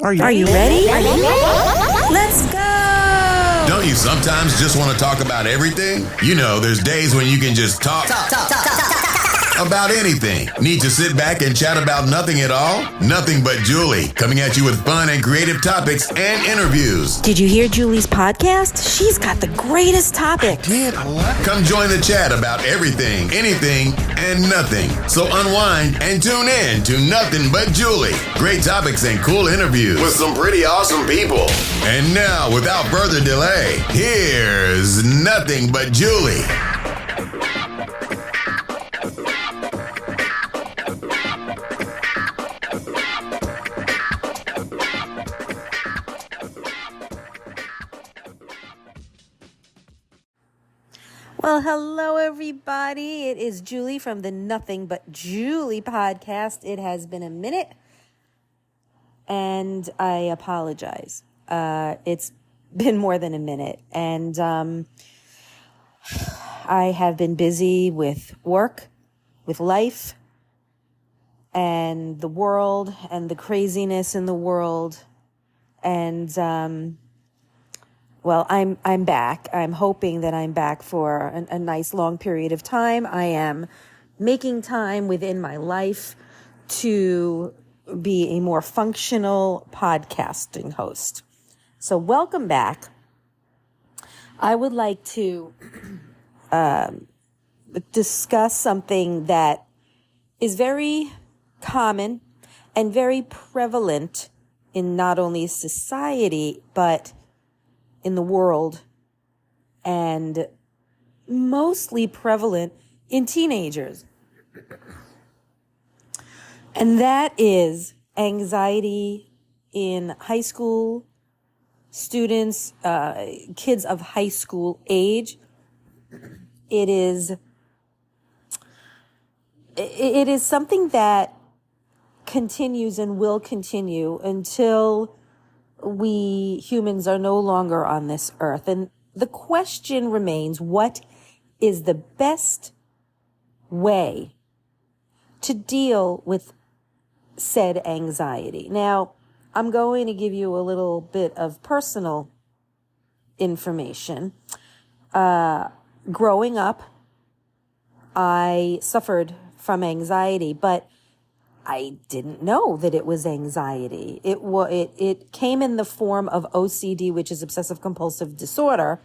Are you ready? Let's go! Don't you sometimes just want to talk about everything? You know, there's days when you can just talk about anything. Need to sit back and chat about nothing at all? Nothing But Julie, coming at you with fun and creative topics and interviews. Did you hear Julie's podcast? She's got the greatest topic. Come join the chat about everything, anything, and nothing. So unwind and tune in to Nothing But Julie. Great topics and cool interviews with some pretty awesome people. And now, without further delay, here's Nothing But Julie. Well, hello, everybody. It is Julie from the Nothing But Julie podcast. It has been a minute, and I apologize. It's been more than a minute, and I have been busy with work, with life, and the world, and the craziness in the world, and well, I'm back. I'm hoping that I'm back for a nice long period of time. I am making time within my life to be a more functional podcasting host. So welcome back. I would like to discuss something that is very common and very prevalent in not only society, but in the world, and mostly prevalent in teenagers. And that is anxiety in high school students, kids of high school age. It is something that continues and will continue until we humans are no longer on this earth. And the question remains, what is the best way to deal with said anxiety? Now, I'm going to give you a little bit of personal information. Growing up, I suffered from anxiety, but I didn't know that it was anxiety. It came in the form of OCD, which is obsessive compulsive disorder,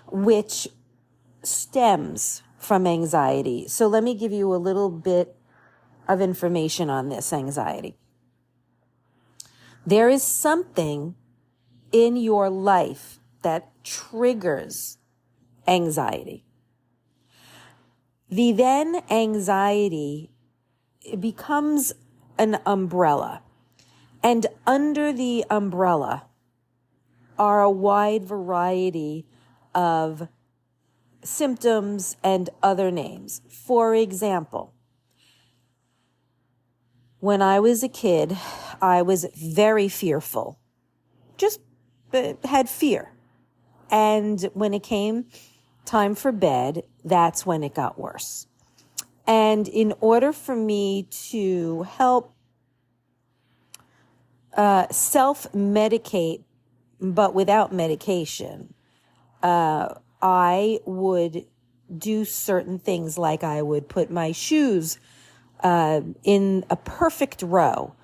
which stems from anxiety. So let me give you a little bit of information on this anxiety. There is something in your life that triggers anxiety. The then anxiety, it becomes an umbrella. And under the umbrella are a wide variety of symptoms and other names. For example, when I was a kid, I was very fearful. Just had fear. And when it came time for bed, that's when it got worse. And in order for me to help self-medicate, but without medication, I would do certain things, like I would put my shoes in a perfect row.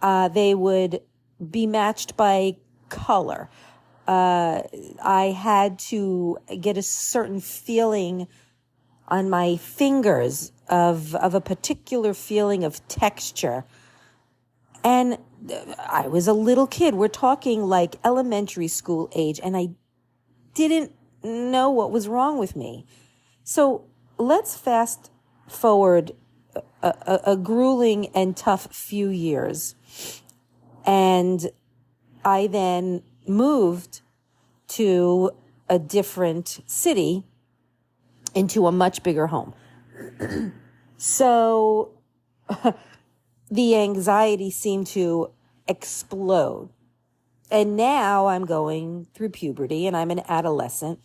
They would be matched by color. I had to get a certain feeling on my fingers of a particular feeling of texture. And I was a little kid. We're talking like elementary school age, and I didn't know what was wrong with me. So let's fast forward a grueling and tough few years. And I then moved to a different city, into a much bigger home. So the anxiety seemed to explode. And now I'm going through puberty, and I'm an adolescent.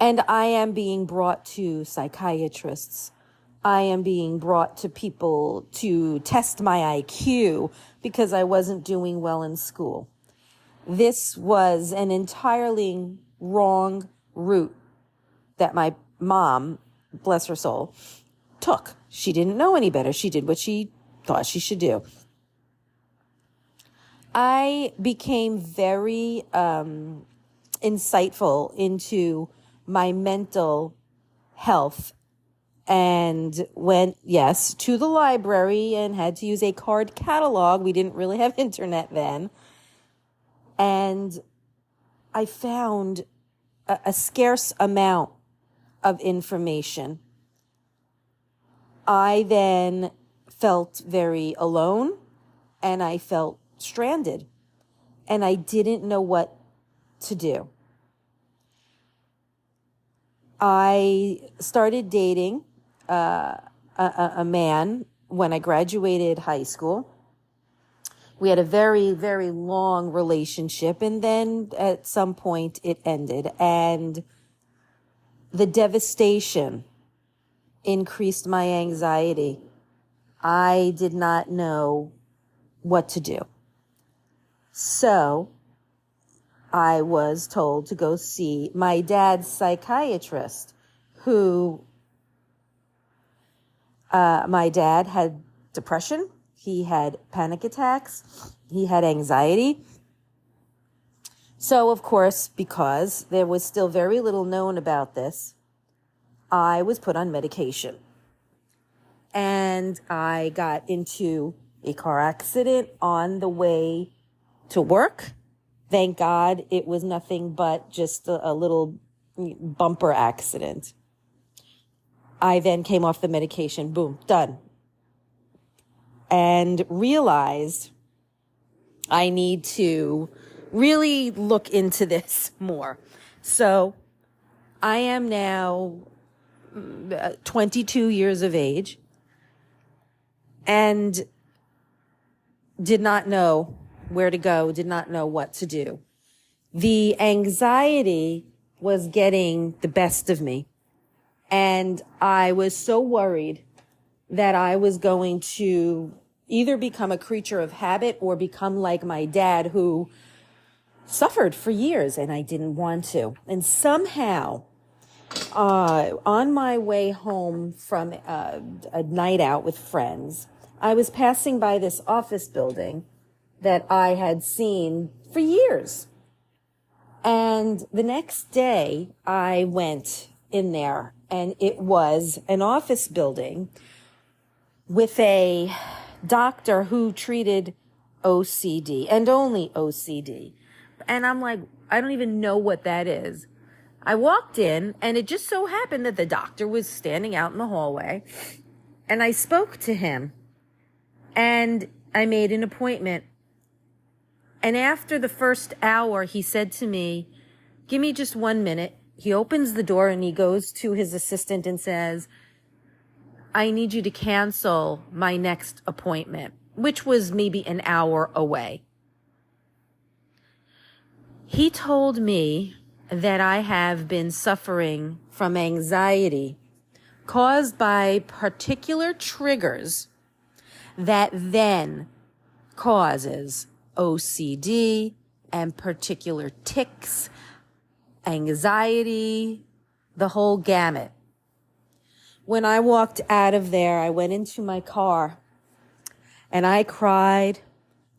And I am being brought to psychiatrists I am being brought to people to test my IQ because I wasn't doing well in school. This was an entirely wrong route that my mom, bless her soul, took. She didn't know any better. She did what she thought she should do. I became very insightful into my mental health and went, yes, to the library and had to use a card catalog. We didn't really have internet then. And I found a scarce amount of information. I then felt very alone and I felt stranded and I didn't know what to do. I started dating a man when I graduated high school. We had a very, very long relationship, and then at some point it ended, and the devastation increased my anxiety. I did not know what to do. So I was told to go see my dad's psychiatrist, who my dad had depression. He had panic attacks. He had anxiety. So, of course, because there was still very little known about this, I was put on medication. And I got into a car accident on the way to work. Thank God it was nothing but just a little bumper accident. I then came off the medication. Boom, done. And realized I need to really look into this more. So I am now 22 years of age and did not know where to go, did not know what to do. The anxiety was getting the best of me. And I was so worried that I was going to either become a creature of habit or become like my dad, who suffered for years, and I didn't want to. And somehow, on my way home from a night out with friends, I was passing by this office building that I had seen for years. And the next day I went in there, and it was an office building with a doctor who treated OCD and only OCD. And I'm like, I don't even know what that is. I walked in, and it just so happened that the doctor was standing out in the hallway, and I spoke to him, and I made an appointment. And after the first hour, he said to me, give me just 1 minute. He opens the door and he goes to his assistant and says, I need you to cancel my next appointment, which was maybe an hour away. He told me that I have been suffering from anxiety caused by particular triggers that then causes OCD and particular tics, anxiety, the whole gamut. When I walked out of there, I went into my car and I cried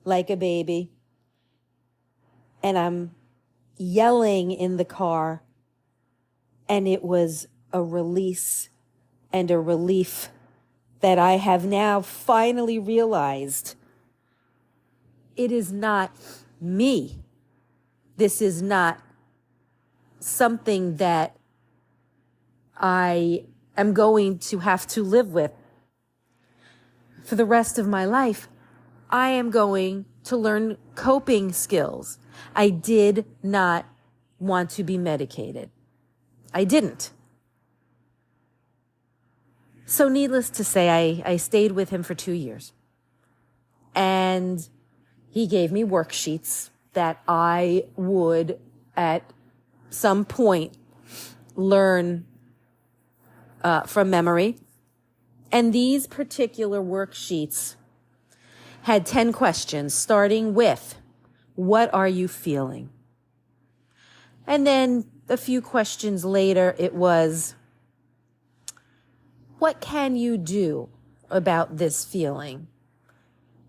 like a baby. And I'm yelling in the car, and it was a release and a relief that I have now finally realized it is not me. This is not something that I am going to have to live with for the rest of my life. I am going to learn coping skills. I did not want to be medicated. I didn't. So needless to say, I stayed with him for 2 years. And he gave me worksheets that I would at some point learn from memory. And these particular worksheets had 10 questions, starting with, what are you feeling? And then a few questions later, it was, what can you do about this feeling?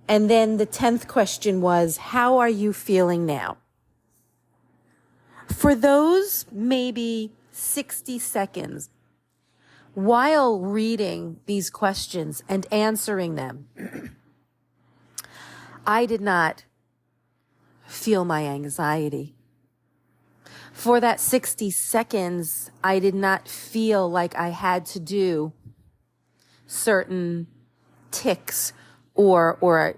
And then the 10th question was, how are you feeling now? For those maybe 60 seconds, while reading these questions and answering them, I did not feel my anxiety. For that 60 seconds, I did not feel like I had to do certain ticks or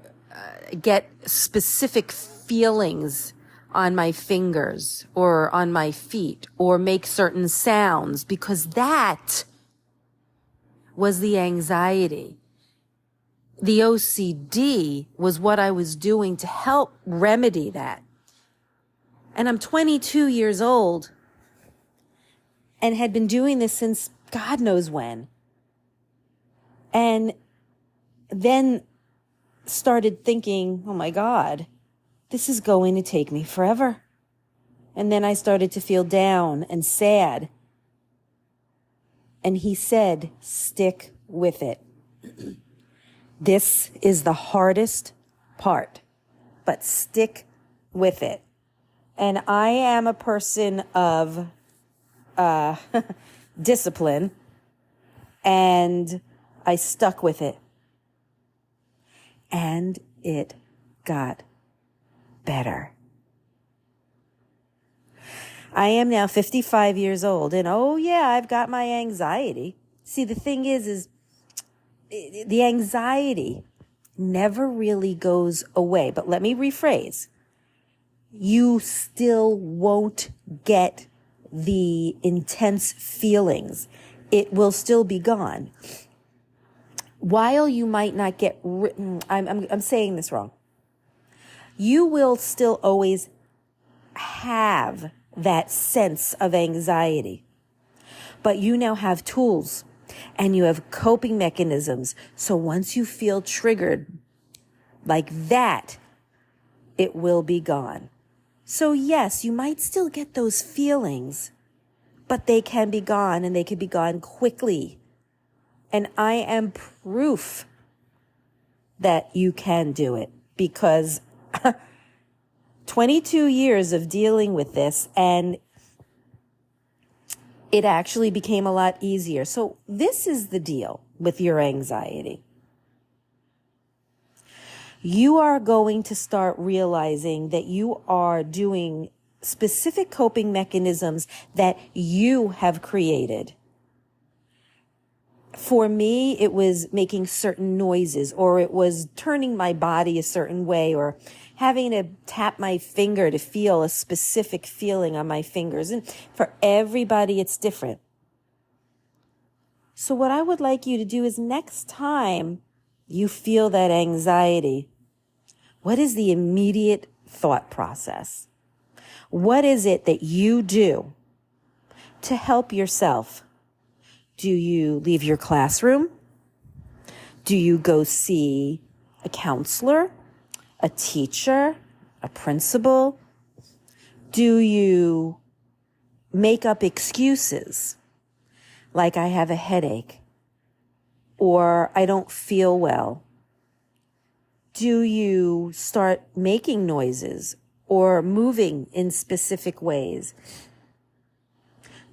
get specific feelings on my fingers or on my feet or make certain sounds, because that was the anxiety. The OCD was what I was doing to help remedy that. And I'm 22 years old and had been doing this since God knows when. And then started thinking, oh my God, this is going to take me forever. And then I started to feel down and sad. And he said, stick with it. This is the hardest part, but stick with it. And I am a person of discipline, and I stuck with it. And it got better. I am now 55 years old, and oh yeah, I've got my anxiety. See, the thing is the anxiety never really goes away. But let me rephrase. You still won't get the intense feelings. It will still be gone. While you might not get, I'm saying this wrong. You will still always have that sense of anxiety, but you now have tools and you have coping mechanisms. So once you feel triggered like that, it will be gone. So yes, you might still get those feelings, but they can be gone, and they can be gone quickly. And I am proof that you can do it, because 22 years of dealing with this, and it actually became a lot easier. So this is the deal with your anxiety. You are going to start realizing that you are doing specific coping mechanisms that you have created. For me, it was making certain noises, or it was turning my body a certain way, or having to tap my finger to feel a specific feeling on my fingers. And for everybody, it's different. So what I would like you to do is, next time you feel that anxiety, what is the immediate thought process? What is it that you do to help yourself? Do you leave your classroom? Do you go see a counselor, a teacher, a principal? Do you make up excuses like I have a headache or I don't feel well? Do you start making noises or moving in specific ways?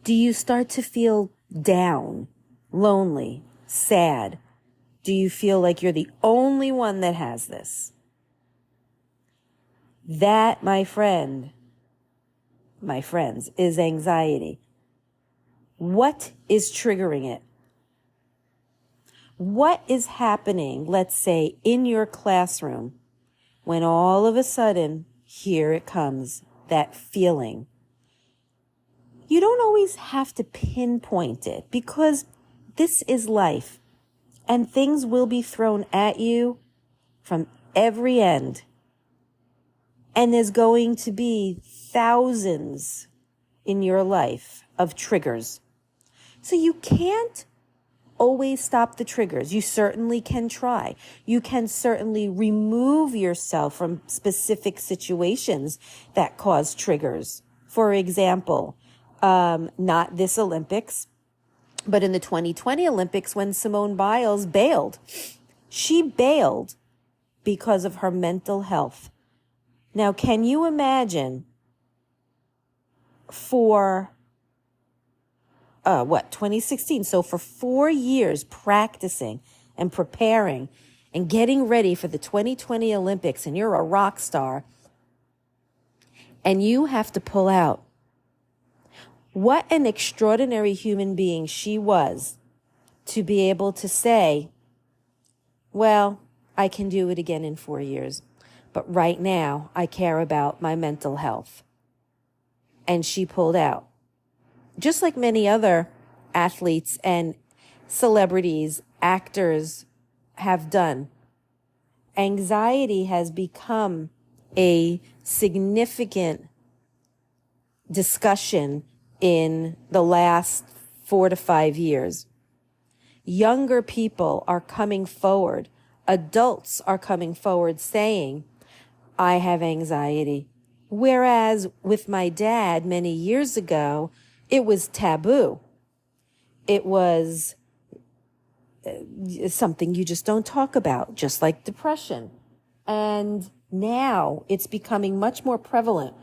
Do you start to feel down, lonely, sad? Do you feel like you're the only one that has this? That, my friends, is anxiety. What is triggering it? What is happening, let's say, in your classroom when all of a sudden, here it comes, that feeling? You don't always have to pinpoint it, because this is life, and things will be thrown at you from every end. And there's going to be thousands in your life of triggers. So you can't always stop the triggers. You certainly can try. You can certainly remove yourself from specific situations that cause triggers. For example, not this Olympics, but in the 2020 Olympics when Simone Biles bailed. She bailed because of her mental health. Now, can you imagine for 2016. So for 4 years practicing and preparing and getting ready for the 2020 Olympics, and you're a rock star, and you have to pull out. What an extraordinary human being she was to be able to say, well, I can do it again in 4 years, but right now I care about my mental health. And she pulled out. Just like many other athletes and celebrities, actors have done. Anxiety has become a significant discussion in the last 4 to 5 years. Younger people are coming forward. Adults are coming forward saying, I have anxiety. Whereas with my dad many years ago, it was taboo. It was something you just don't talk about, just like depression. And now it's becoming much more prevalent.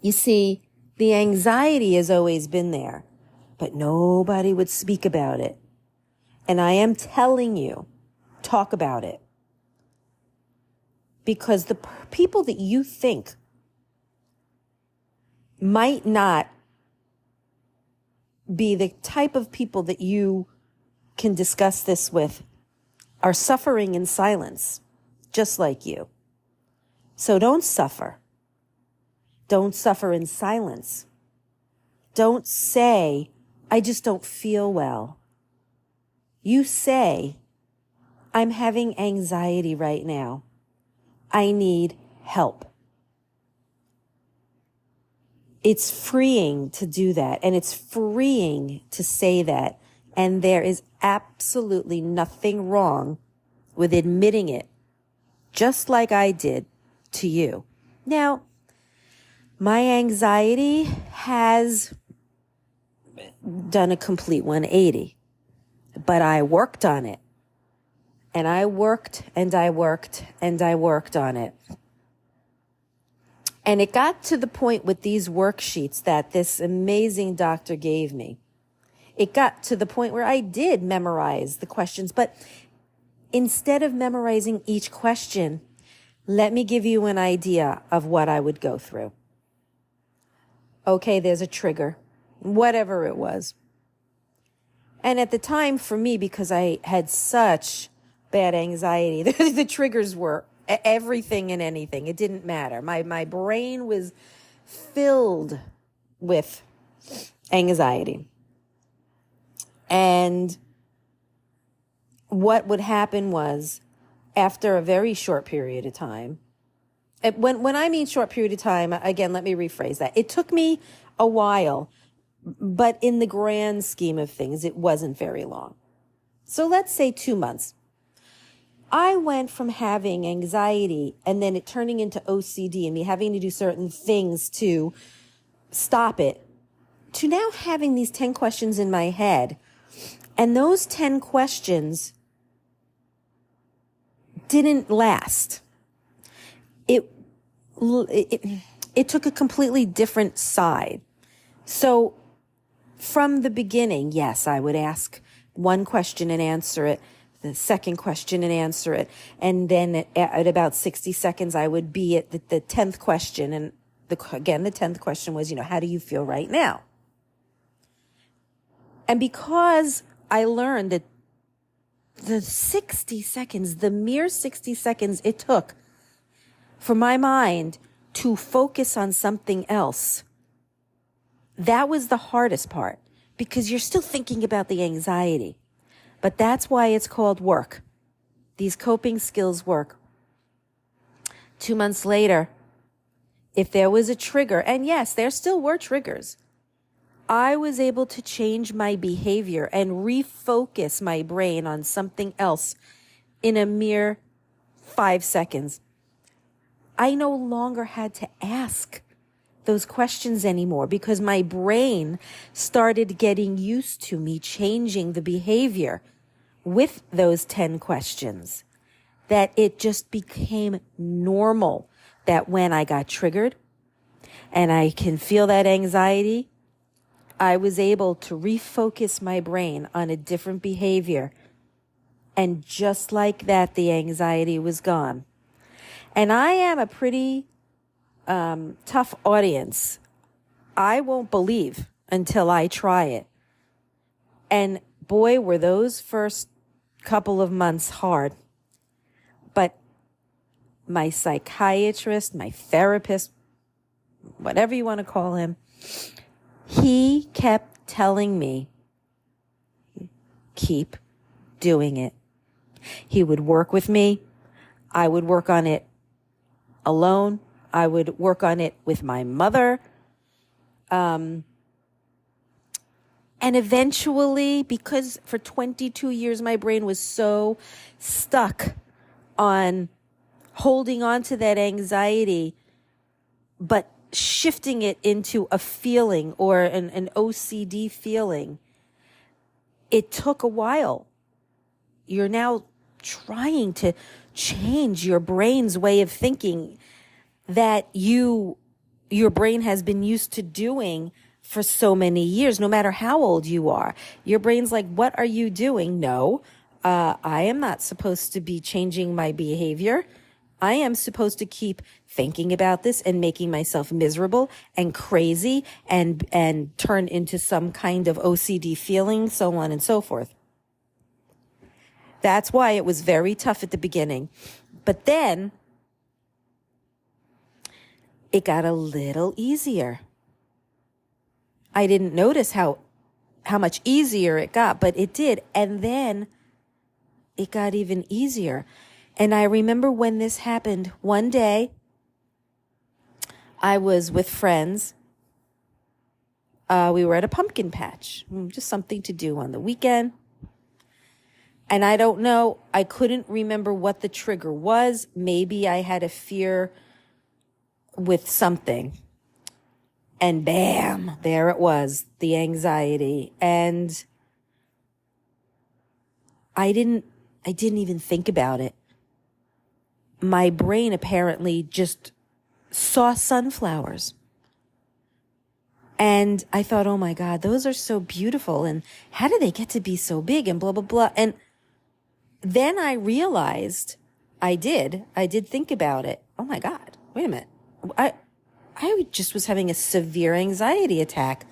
You see, the anxiety has always been there, but nobody would speak about it. And I am telling you, talk about it. Because the people that you think might not be the type of people that you can discuss this with are suffering in silence, just like you. So don't suffer. Don't suffer in silence. Don't say, I just don't feel well. You say, I'm having anxiety right now. I need help. It's freeing to do that, and it's freeing to say that, and there is absolutely nothing wrong with admitting it, just like I did to you. Now, my anxiety has done a complete 180, but I worked on it, and I worked and I worked and I worked on it. And it got to the point with these worksheets that this amazing doctor gave me. It got to the point where I did memorize the questions, but instead of memorizing each question, let me give you an idea of what I would go through. Okay, there's a trigger, whatever it was. And at the time for me, because I had such bad anxiety, the triggers were everything and anything. It didn't matter. My brain was filled with anxiety. And what would happen was, after a very short period of time, when I mean short period of time, again, let me rephrase that. It took me a while, but in the grand scheme of things, it wasn't very long. So let's say 2 months. I went from having anxiety and then it turning into OCD and me having to do certain things to stop it, to now having these 10 questions in my head. And those 10 questions didn't last. It took a completely different side. So from the beginning, yes, I would ask one question and answer it, the second question and answer it. And then at about 60 seconds, I would be at the 10th question. And the 10th question was, how do you feel right now? And because I learned that the 60 seconds, the mere 60 seconds it took for my mind to focus on something else, that was the hardest part, because you're still thinking about the anxiety. But that's why it's called work. These coping skills work. 2 months later, if there was a trigger, and yes, there still were triggers, I was able to change my behavior and refocus my brain on something else in a mere 5 seconds. I no longer had to ask those questions anymore because my brain started getting used to me changing the behavior with those 10 questions, that it just became normal that when I got triggered and I can feel that anxiety, I was able to refocus my brain on a different behavior. And just like that, the anxiety was gone. And I am a pretty tough audience. I won't believe until I try it. And boy, were those first couple of months hard. But my psychiatrist, my therapist, whatever you want to call him, he kept telling me, keep doing it. He would work with me. I would work on it alone. I would work on it with my mother. And eventually, because for 22 years, my brain was so stuck on holding on to that anxiety, but shifting it into a feeling or an OCD feeling, it took a while. You're now trying to change your brain's way of thinking that your brain has been used to doing for so many years, no matter how old you are. Your brain's like, what are you doing? No, I am not supposed to be changing my behavior. I am supposed to keep thinking about this and making myself miserable and crazy and turn into some kind of OCD feeling, so on and so forth. That's why it was very tough at the beginning. But then it got a little easier. I didn't notice how much easier it got, but it did. And then it got even easier. And I remember when this happened, one day I was with friends. We were at a pumpkin patch, just something to do on the weekend. And I don't know, I couldn't remember what the trigger was. Maybe I had a fear with something. And bam, there it was, the anxiety. And I didn't even think about it. My brain apparently just saw sunflowers. And I thought, oh my God, those are so beautiful. And how do they get to be so big and blah, blah, blah. And then I realized I did think about it. Oh my God, wait a minute. I just was having a severe anxiety attack.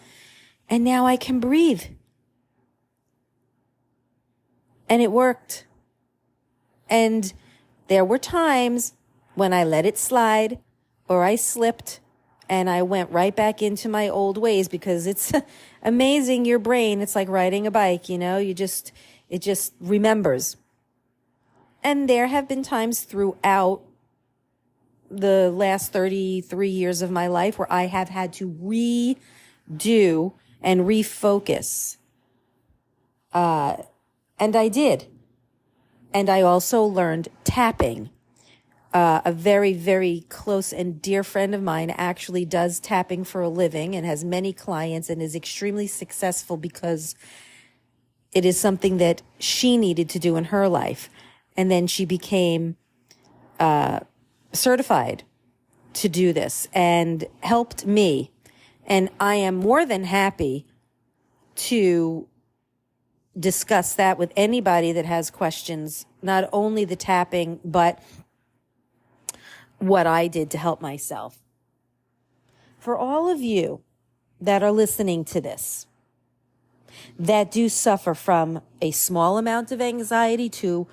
And now I can breathe. And it worked. And there were times when I let it slide or I slipped and I went right back into my old ways, because it's amazing, your brain. It's like riding a bike, it just remembers. And there have been times throughout the last 33 years of my life where I have had to redo and refocus. And I did. And I also learned tapping. A very, very close and dear friend of mine actually does tapping for a living and has many clients and is extremely successful because it is something that she needed to do in her life. And then she became certified to do this and helped me. And I am more than happy to discuss that with anybody that has questions, not only the tapping, but what I did to help myself. For all of you that are listening to this, that do suffer from a small amount of anxiety to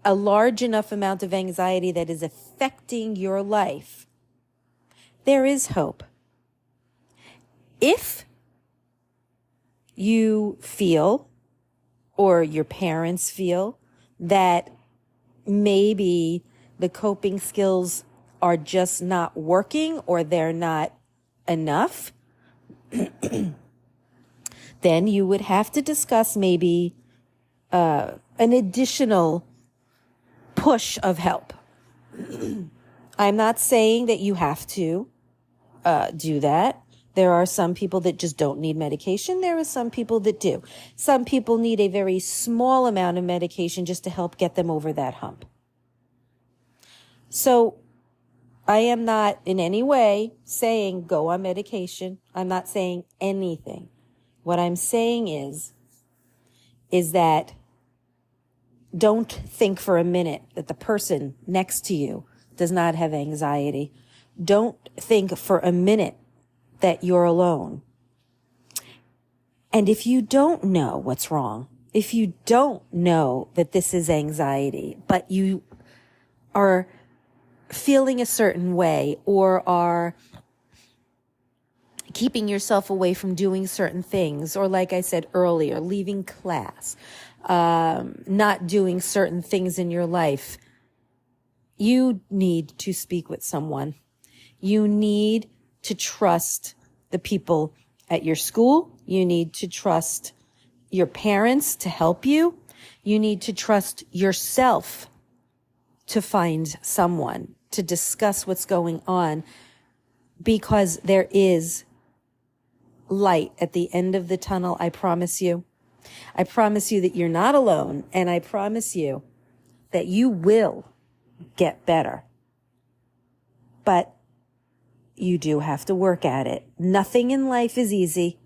a large enough amount of anxiety that is affecting your life, there is hope. If you feel, or your parents feel, that maybe the coping skills are just not working or they're not enough, then you would have to discuss maybe an additional push of help. I'm not saying that you have to do that. There are some people that just don't need medication. There are some people that do. Some people need a very small amount of medication just to help get them over that hump. So I am not in any way saying go on medication. I'm not saying anything. What I'm saying is that don't think for a minute that the person next to you does not have anxiety. Don't think for a minute that you're alone. And if you don't know what's wrong, if you don't know that this is anxiety, but you are feeling a certain way or are keeping yourself away from doing certain things, or like I said earlier, leaving class, not doing certain things in your life, you need to speak with someone. You need to trust the people at your school. You need to trust your parents to help you. You need to trust yourself to find someone to discuss what's going on, because there is light at the end of the tunnel. I promise you. I promise you that you're not alone, and I promise you that you will get better. But you do have to work at it. Nothing in life is easy.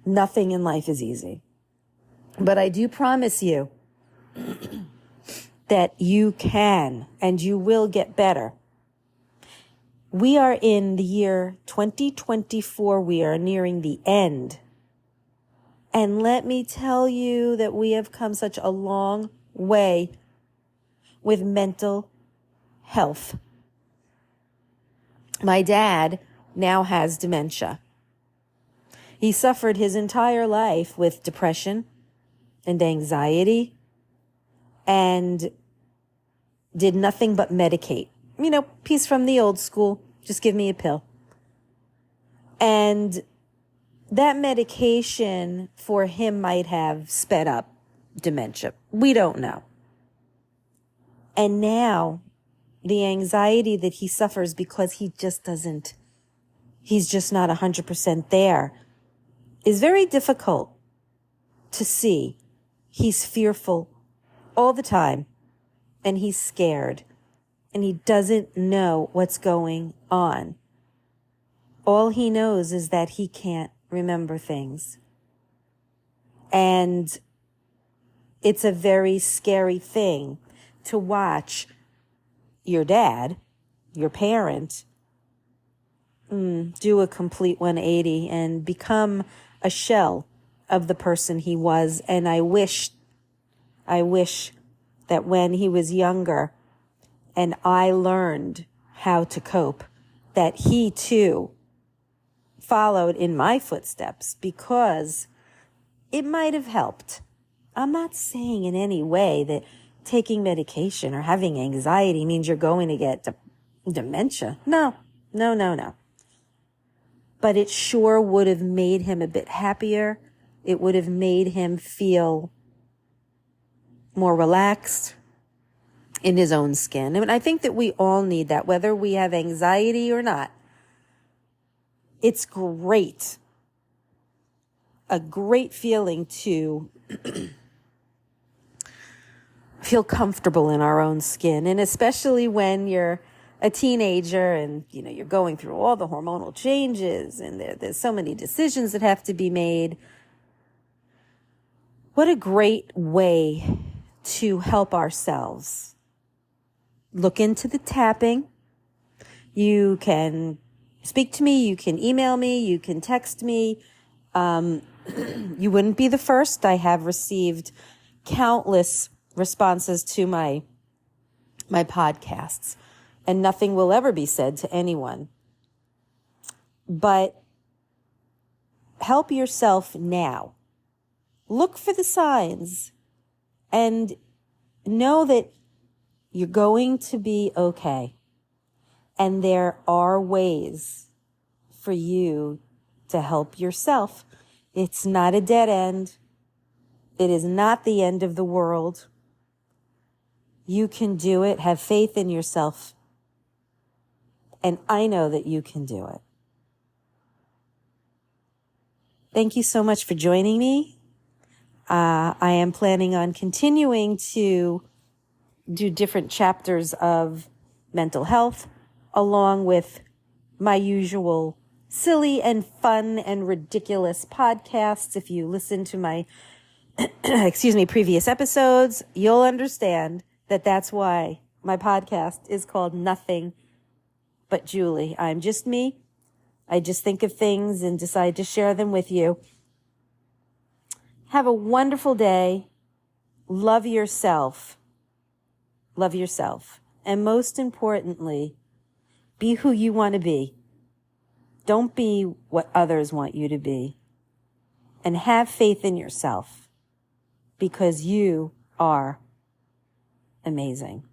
Nothing in life is easy. But I do promise you that you can and you will get better. We are in the year 2024. We are nearing the end. And let me tell you that we have come such a long way with mental health. My dad now has dementia. He suffered his entire life with depression and anxiety and did nothing but medicate. You know, piece from the old school, just give me a pill. And that medication for him might have sped up dementia. We don't know. And now the anxiety that he suffers because he's just not 100% there is very difficult to see. He's fearful all the time, and he's scared, and he doesn't know what's going on. All he knows is that he can't remember things. And it's a very scary thing to watch your dad, your parent, do a complete 180 and become a shell of the person he was. And I wish that when he was younger and I learned how to cope, that he too followed in my footsteps, because it might have helped. I'm not saying in any way that taking medication or having anxiety means you're going to get dementia. No. But it sure would have made him a bit happier. It would have made him feel more relaxed in his own skin. And I think that we all need that, whether we have anxiety or not. It's great. A great feeling to feel comfortable in our own skin. And especially when you're a teenager and, you know, you're going through all the hormonal changes and there's so many decisions that have to be made. What a great way to help ourselves. Look into the tapping. You can speak to me. You can email me. You can text me. You wouldn't be the first. I have received countless responses to my podcasts, and nothing will ever be said to anyone. But help yourself now. Look for the signs and know that you're going to be okay. And there are ways for you to help yourself. It's not a dead end. It is not the end of the world. You can do it. Have faith in yourself. And I know that you can do it. Thank you so much for joining me. I am planning on continuing to do different chapters of mental health, along with my usual silly and fun and ridiculous podcasts. If you listen to my, previous episodes, you'll understand that that's why my podcast is called Nothing But Julie. I'm just me. I just think of things and decide to share them with you. Have a wonderful day. Love yourself. Love yourself. And most importantly, be who you want to be. Don't be what others want you to be. And have faith in yourself, because you are amazing.